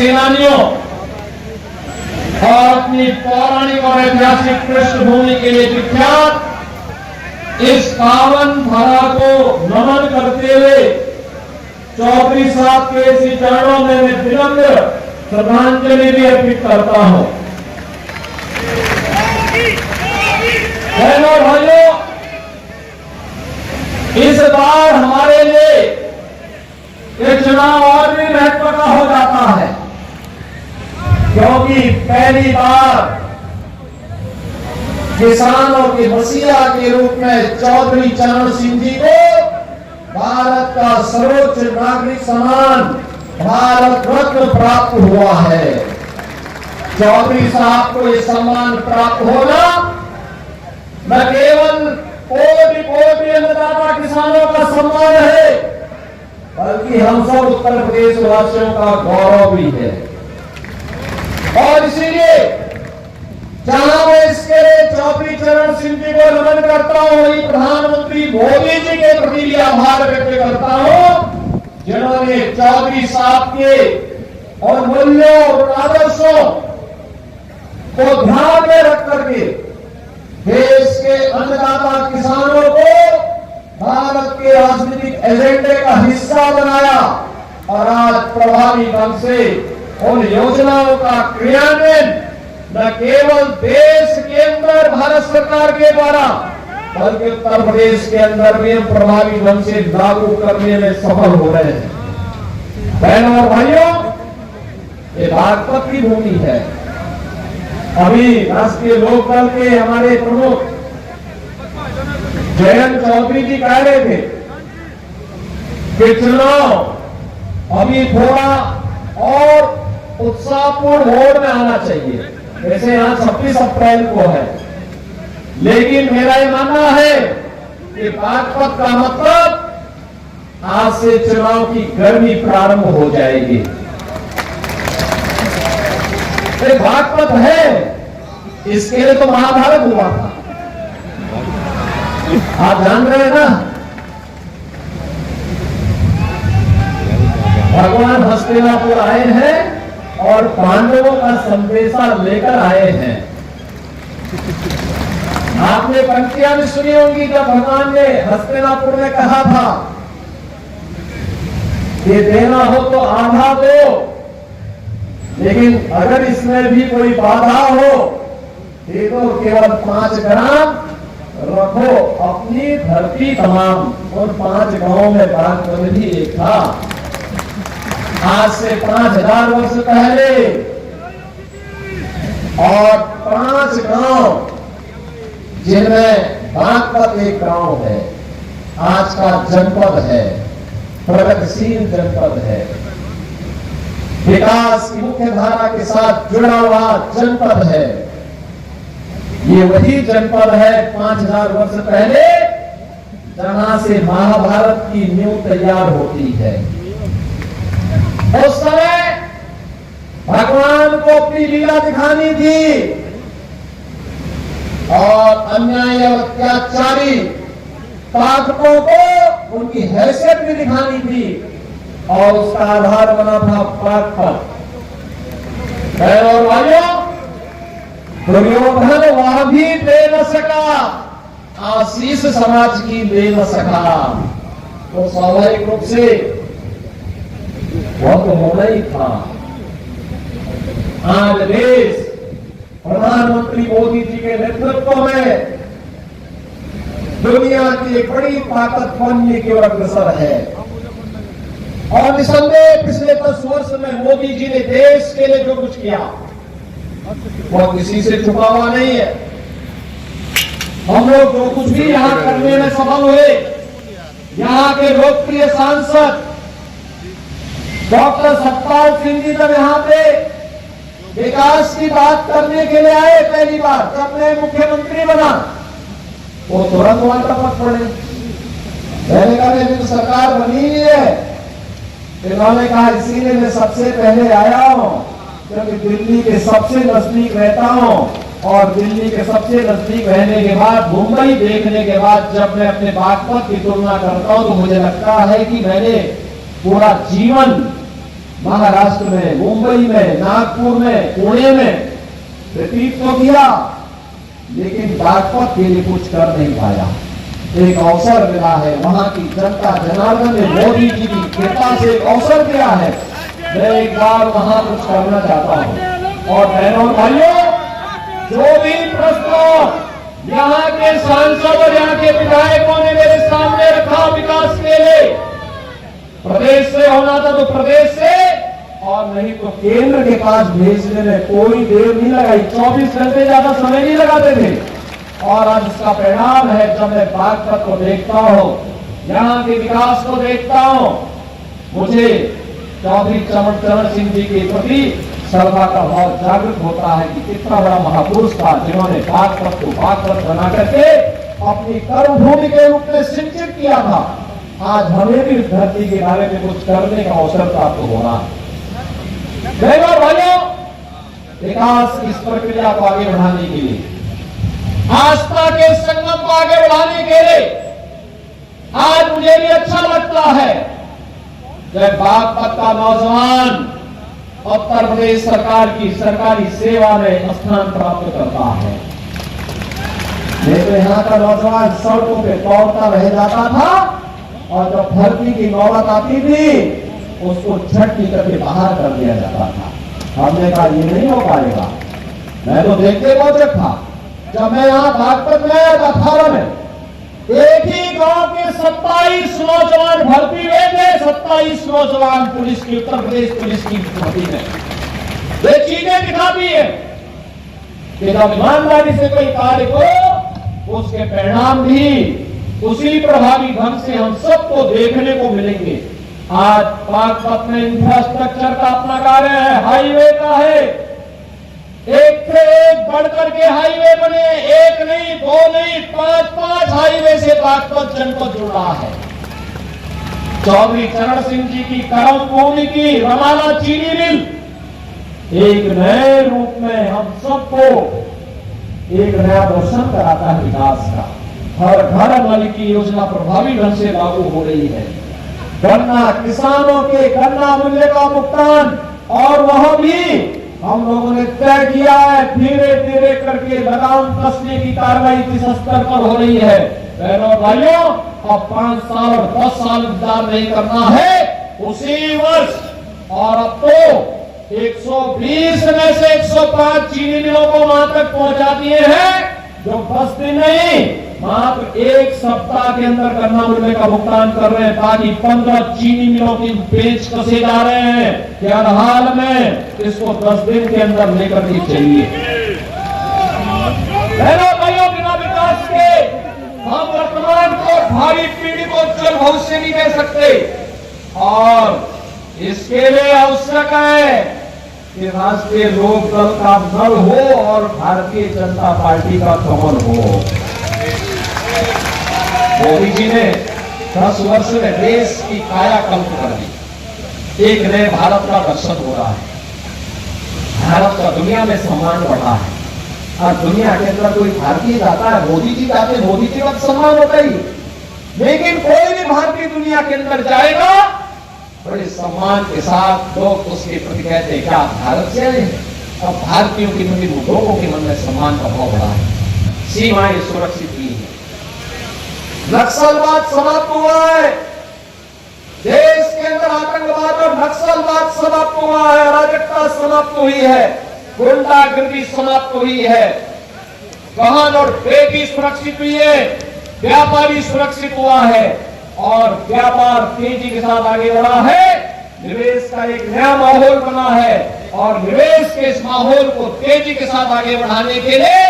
सेनानियों और अपनी पौराणिक और ऐतिहासिक पृष्ठभूमि के लिए विख्यात इस पावन धरा को नमन करते हुए चौधरी साहब के इसी चरणों में मैं विनम्र श्रद्धांजलि भी अर्पित करता हूं। बहनों भाइयों, इस बार हमारे लिए ये चुनाव और भी महत्व का हो जाता है, क्योंकि पहली बार किसानों के मसीहा के रूप में चौधरी चरण सिंह जी को भारत का सर्वोच्च नागरिक सम्मान भारत रत्न प्राप्त हुआ है। चौधरी साहब को यह सम्मान प्राप्त होना न केवल कोटि कोटि अन्नदाता किसानों का सम्मान है, बल्कि हम सब उत्तर प्रदेश वासियों का गौरव भी है। और इसीलिए जहां मैं इसके चौधरी चरण सिंह जी को नमन करता हूं, वही प्रधानमंत्री मोदी जी के प्रति भी आभार व्यक्त करता हूं, जिन्होंने चौधरी साहब के और मूल्यों और आदर्शों को ध्यान में रख करके देश के अन्नदाता किसानों को भारत के राजनीतिक एजेंडे का हिस्सा बनाया और आज प्रभावी ढंग से उन योजनाओं का क्रियान्वयन न केवल देश के अंदर भारत सरकार के द्वारा, बल्कि उत्तर प्रदेश के अंदर भी हम प्रभावी ढंग से लागू करने में सफल हो रहे हैं। बहनों और भाइयों, ये बागपत की भूमि है। अभी राष्ट्रीय लोकदल के हमारे प्रमुख जयंत चौधरी जी कह रहे थे कि चुनाव अभी थोड़ा और उत्साहपूर्ण मोड में आना चाहिए। वैसे यहाँ 26 अप्रैल को है, लेकिन मेरा ये मानना है कि बागपत का मतलब आज से चुनाव की गर्मी प्रारंभ हो जाएगी। बागपत है, इसके लिए तो महाभारत हुआ था, आप जान रहे हैं ना। भगवान हस्तिनापुर आए हैं और पांडवों का संदेशा लेकर आए हैं। आपने पंक्तियां भी सुनी होंगी जब भगवान ने हस्तिनापुर में कहा था कि देना हो तो आधा दो, लेकिन अगर इसमें भी कोई बाधा हो तो केवल 5 ग्राम रखो, अपनी धरती तमाम। और 5 गांवों में बागपत भी एक था। आज से 5000 वर्ष पहले और 5 गांव, जिनमें बागपत एक गांव है, आज का जनपद है, प्रगतिशील जनपद है, विकास की मुख्य धारा के साथ जुड़ा हुआ जनपद है। ये वही जनपद है 5000 वर्ष पहले जहां से महाभारत की नींव तैयार होती है। उस समय भगवान को अपनी लीला दिखानी थी और अन्याय और अत्याचारी ताकतों को उनकी हैसियत भी दिखानी थी, और उसका आधार बना था बागपत। और भाइयों, दुर्योधन वह भी ले न सका, आशीष समाज की ले न सका, तो स्वाभाविक रूप से वह तो होना ही था। आज देश प्रधानमंत्री मोदी जी के नेतृत्व में दुनिया की एक बड़ी ताकत बनने की ओर अग्रसर है, और निसंदेह पिछले 10 वर्ष में मोदी जी ने देश के लिए जो कुछ किया वो किसी से छुपा हुआ नहीं है। हम लोग जो कुछ भी यहाँ करने में सफल हुए, यहाँ के लोकप्रिय सांसद डॉक्टर सतपाल सिंह जी जब यहाँ पे विकास की बात करने के लिए आए पहली बार, जब मैं मुख्यमंत्री बना, वो तुरंत वहां टपक पड़े। मैंने कहा मेरी तो सरकार बनी हुई है। इन्होंने कहा इसीलिए मैं सबसे पहले आया हूं, क्योंकि दिल्ली के सबसे नजदीक रहता हूं, और दिल्ली के सबसे नजदीक रहने के बाद, मुंबई देखने के बाद जब मैं अपने बागपत की तुलना करता हूं तो मुझे लगता है कि मैंने पूरा जीवन महाराष्ट्र में, मुंबई में, नागपुर में, पुणे में व्यतीत तो किया, लेकिन बागपत के लिए कुछ कर नहीं पाया। एक अवसर मिला है, वहां की जनता जनार्दन ने मोदी जी की कृपा से एक अवसर दिया है। मैं एक बार वहां कुछ करना चाहता हूं। और बहनों भाइयों, जो भी प्रस्ताव यहाँ के सांसद और यहाँ के विधायकों ने मेरे सामने रखा विकास के लिए, प्रदेश से होना था तो प्रदेश से, और नहीं तो केंद्र के पास भेजने में कोई देर नहीं लगाई। 24 घंटे ज्यादा समय नहीं लगाते थे। और आज इसका परिणाम है, जब मैं बागपत को देखता हूं, यहाँ के विकास को देखता हूं, मुझे चौधरी चरण सिंह जी के प्रति श्रद्धा का भाव जागृत होता है कि कितना बड़ा महापुरुष था, जिन्होंने बागपत को बागपत बना करके अपनी कर्मभूमि के रूप में सिंचित किया था। आज हमें भी इस धरती के बारे में कुछ करने का अवसर प्राप्त हो रहा है। भाइयों, विकास इस प्रक्रिया को आगे बढ़ाने के लिए, आस्था के संगम को आगे बढ़ाने के लिए आज मुझे भी अच्छा लगता है जब बागपत का नौजवान उत्तर प्रदेश सरकार की सरकारी सेवा में स्थान प्राप्त करता है। नहीं तो यहाँ का नौजवान सड़कों पे दौड़ता रह जाता था, और जब भर्ती की नौबत आती थी उसको छटनी करके बाहर कर दिया जाता था। हमने कहा ये नहीं हो पाएगा। मैं तो देखते पहुंचे था, जब मैं यहाँ बागपत में आया था 18 में, एक ही गांव के 27 नौजवान भर्ती हुए थे। 27 नौजवान पुलिस की, उत्तर प्रदेश पुलिस की भर्ती में। ये चीजें दिखाती है कि जब ईमानदारी से कोई कार्य को, उसके परिणाम भी उसी प्रभावी ढंग से हम सबको देखने को मिलेंगे। आज बागपत में इंफ्रास्ट्रक्चर का अपना कार्य है, हाईवे का है, एक से एक बढ़कर के हाईवे बने, एक नहीं, दो नहीं, 5 हाईवे से बागपत जनपद जुड़ रहा है। चौधरी चरण सिंह जी की कर्मभूमि की रमाला चीनी मिल एक नए रूप में हम सबको एक नया दर्शन कराता है विकास का। हर घर नल की योजना प्रभावी ढंग से लागू हो रही है। गन्ना किसानों के गन्ना मूल्य का भुगतान, और वह भी हम लोगों ने तय किया है, धीरे धीरे करके लगाम कसने की कार्रवाई किस स्तर पर हो रही है। बहनों भाइयों, अब 5 साल और 10 साल इंतजार नहीं करना है, उसी वर्ष। और अब तो 120 में से 105 चीनी मिलों को वहां तक पहुंचा दिए हैं, जो 10 दिन नहीं, मात्र 1 सप्ताह के अंदर गन्ना मूल्य का भुगतान कर रहे हैं। बाकी 15 चीनी मिलों की बेच कसे जा रहे हैं कि हर हाल में इसको 10 दिन के अंदर लेकर के चलिए। भाइयों, बिना विकास के हम वर्तमान को, भावी पीढ़ी को उज्जवल भविष्य नहीं दे सकते। और इसके लिए आवश्यक है कि राष्ट्रीय लोकदल का बल हो और भारतीय जनता पार्टी का कमल हो। मोदी जी ने 10 वर्ष में देश की कायाकल्प कर दी। एक नए भारत का दर्शन हो रहा है। भारत का दुनिया में सम्मान बढ़ा है। और दुनिया के अंदर कोई भारतीय जाता है, मोदी जी जाते, मोदी जी का सम्मान होता ही। लेकिन कोई भी भारतीय दुनिया के अंदर जाएगा, बड़े सम्मान के साथ लोग उसके प्रति कहते हैं क्या भारत से आए। अब भारतीयों की मन में, लोगों के मन में सम्मान का भाव बढ़ा है। सीमाएं सुरक्षित हुई है, नक्सलवाद समाप्त हुआ है, देश के अंदर आतंकवाद और नक्सलवाद समाप्त हुआ है, अराजकता समाप्त हुई है, गुंडागर्दी समाप्त हुई है, वाहन और बेटी सुरक्षित हुई है, व्यापारी सुरक्षित हुआ है, और व्यापार तेजी के साथ आगे बढ़ा है। निवेश का एक नया माहौल बना है, और निवेश के इस माहौल को तेजी के साथ आगे बढ़ाने के लिए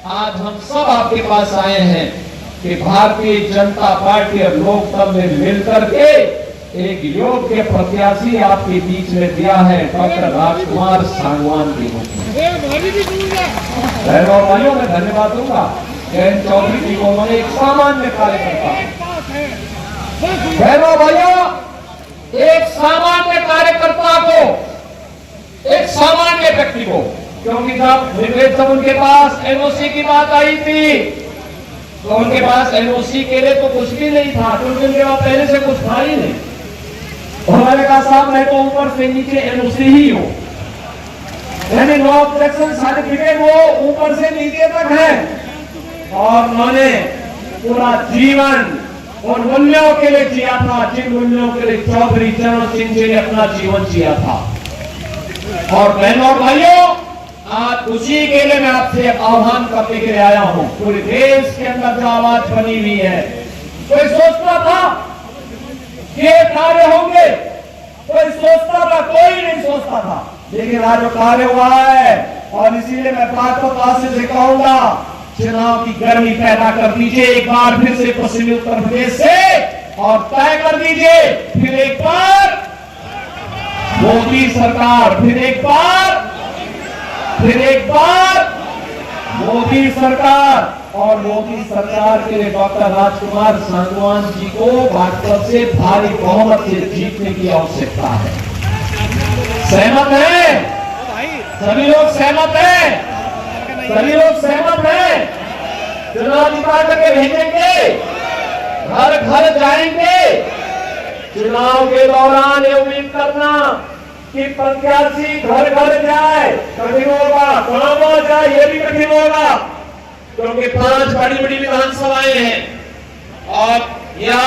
आज हम सब आपके पास आए हैं कि भारतीय जनता पार्टी और लोकदल ने मिलकर के एक योग्य प्रत्याशी आपके बीच में दिया है, डॉक्टर राजकुमार सांगवान के रूप में। बहनों भाइयों, मैं धन्यवाद दूंगा जयंत चौधरी जी को। मैं एक सामान्य कार्यकर्ता हूं। बहनों भाइयों, एक सामान्य कार्यकर्ता को, एक सामान्य व्यक्ति को, क्योंकि जब उनके पास एनओसी की बात आई थी तो उनके पास एनओसी के लिए तो कुछ भी नहीं था, क्योंकि उनके पास पहले से कुछ था ही नहीं। उन्होंने कहा साहब मैं तो ऊपर से नीचे एनओसी ही हूं, यानी नो ऑब्जेक्शन सर्टिफिकेट वो ऊपर से नीचे तक है। और उन्होंने पूरा जीवन उन मूल्यों के लिए जिया था जिन मूल्यों के लिए चौधरी चरण सिंह जी ने अपना जीवन जिया था। और बहनों और भाइयों, आज उसी के लिए मैं आपसे एक आह्वान करने के लिए आया हूं। पूरे देश के अंदर जो आवाज बनी हुई है, कोई सोचता था कि ये कार्य होंगे, कोई सोचता था, कोई नहीं सोचता था, लेकिन आज जो कार्य हुआ है। और इसीलिए मैं बात को पास से कहूंगा, चुनाव की गर्मी पैदा कर दीजिए एक बार फिर से पश्चिमी उत्तर प्रदेश से, और तय कर दीजिए फिर एक बार मोदी सरकार, फिर एक बार मोदी सरकार। और मोदी सरकार के लिए डॉक्टर राजकुमार सांगवान जी को भाजपा से भारी बहुमत से जीतने की आवश्यकता है। सहमत है? सभी लोग सहमत हैं? सभी लोग सहमत हैं? चुनाव जिता करके भेजेंगे, घर घर जाएंगे। चुनाव के दौरान ये उम्मीद करना कि प्रत्याशी घर घर जाए कठिन होगा, गांव जाए ये भी कठिन होगा, क्योंकि 5 बड़ी बड़ी विधानसभाएं हैं और यह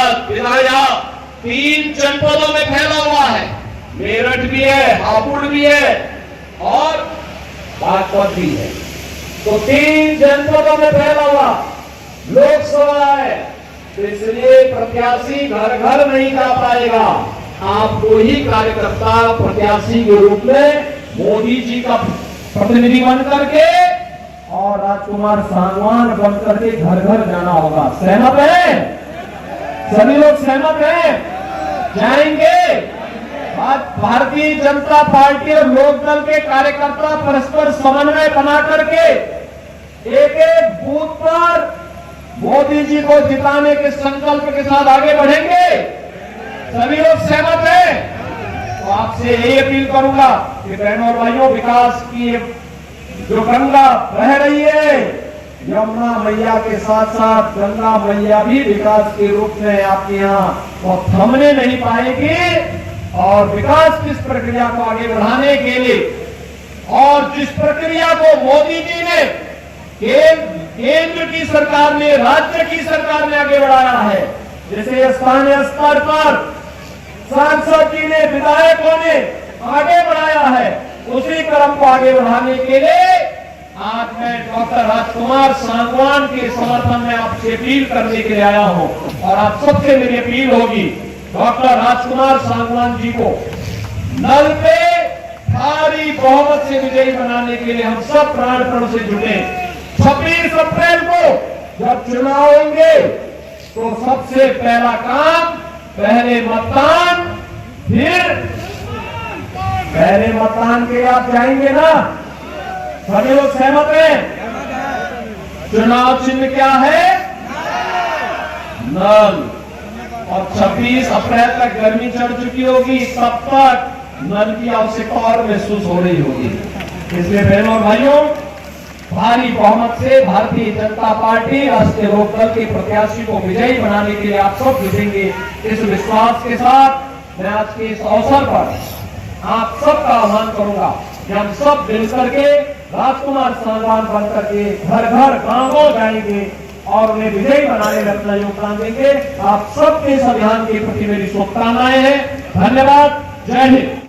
3 जनपदों में फैला हुआ है। मेरठ भी है, हापुड़ भी है और बागपत भी है। तो 3 जनपदों में फैला हुआ लोकसभा है, तो इसलिए प्रत्याशी घर घर नहीं जा पाएगा। आपको ही कार्यकर्ता प्रत्याशी के रूप में मोदी जी का प्रतिनिधि बन करके और राजकुमार सांगवान बन करके घर घर जाना होगा। सहमत है? सभी लोग सहमत हैं? जाएंगे? आज भारतीय जनता पार्टी और लोकदल के कार्यकर्ता परस्पर समन्वय बना करके एक एक बूथ पर मोदी जी को जिताने के संकल्प के साथ आगे बढ़ेंगे। सभी लोग सहमत हैं? तो आपसे यही अपील करूंगा कि बहनों और भाइयों, विकास की जो गंगा बह रही है, यमुना मैया के साथ साथ गंगा मैया भी विकास के रूप में आपके यहाँ वो थमने नहीं पाएगी। और विकास की इस प्रक्रिया को आगे बढ़ाने के लिए, और जिस प्रक्रिया को मोदी जी ने केंद्र की सरकार ने, राज्य की सरकार ने आगे बढ़ाया है, जैसे स्थानीय स्तर पर सांसद जी ने, विधायकों ने आगे बढ़ाया है, उसी क्रम को आगे बढ़ाने के लिए आज मैं डॉक्टर राजकुमार सांगवान के समर्थन में आपसे अपील करने के लिए आया हूं। और आप सबसे मेरी अपील होगी, डॉक्टर राजकुमार सांगवान जी को नल पे भारी बहुमत से विजयी बनाने के लिए हम सब प्राण से जुटे। 26 अप्रैल को जब चुनाव होंगे तो सबसे पहला काम पहले मतदान, फिर पहले मतदान के लिए आप जाएंगे ना? सभी लोग सहमत हैं? चुनाव चिन्ह क्या है? नल। और 26 अप्रैल तक गर्मी चढ़ चुकी होगी, तब तक नल की आवश्यकता और महसूस हो रही होगी। इसलिए बहनों और भाइयों, भारी बहुमत से भारतीय जनता पार्टी राष्ट्रीय लोकदल के प्रत्याशी को विजयी बनाने के लिए आप सब जुटेंगे। इस विश्वास के साथ मैं आज के इस अवसर पर आप सबका आह्वान करूंगा कि हम सब मिलकर के राजकुमार सांगवान बन करके घर घर गांव जाएंगे और उन्हें विजयी बनाने में अपना योगदान देंगे। आप सबके इस अभियान के प्रति मेरी शुभकामनाएं हैं। धन्यवाद। जय हिंद।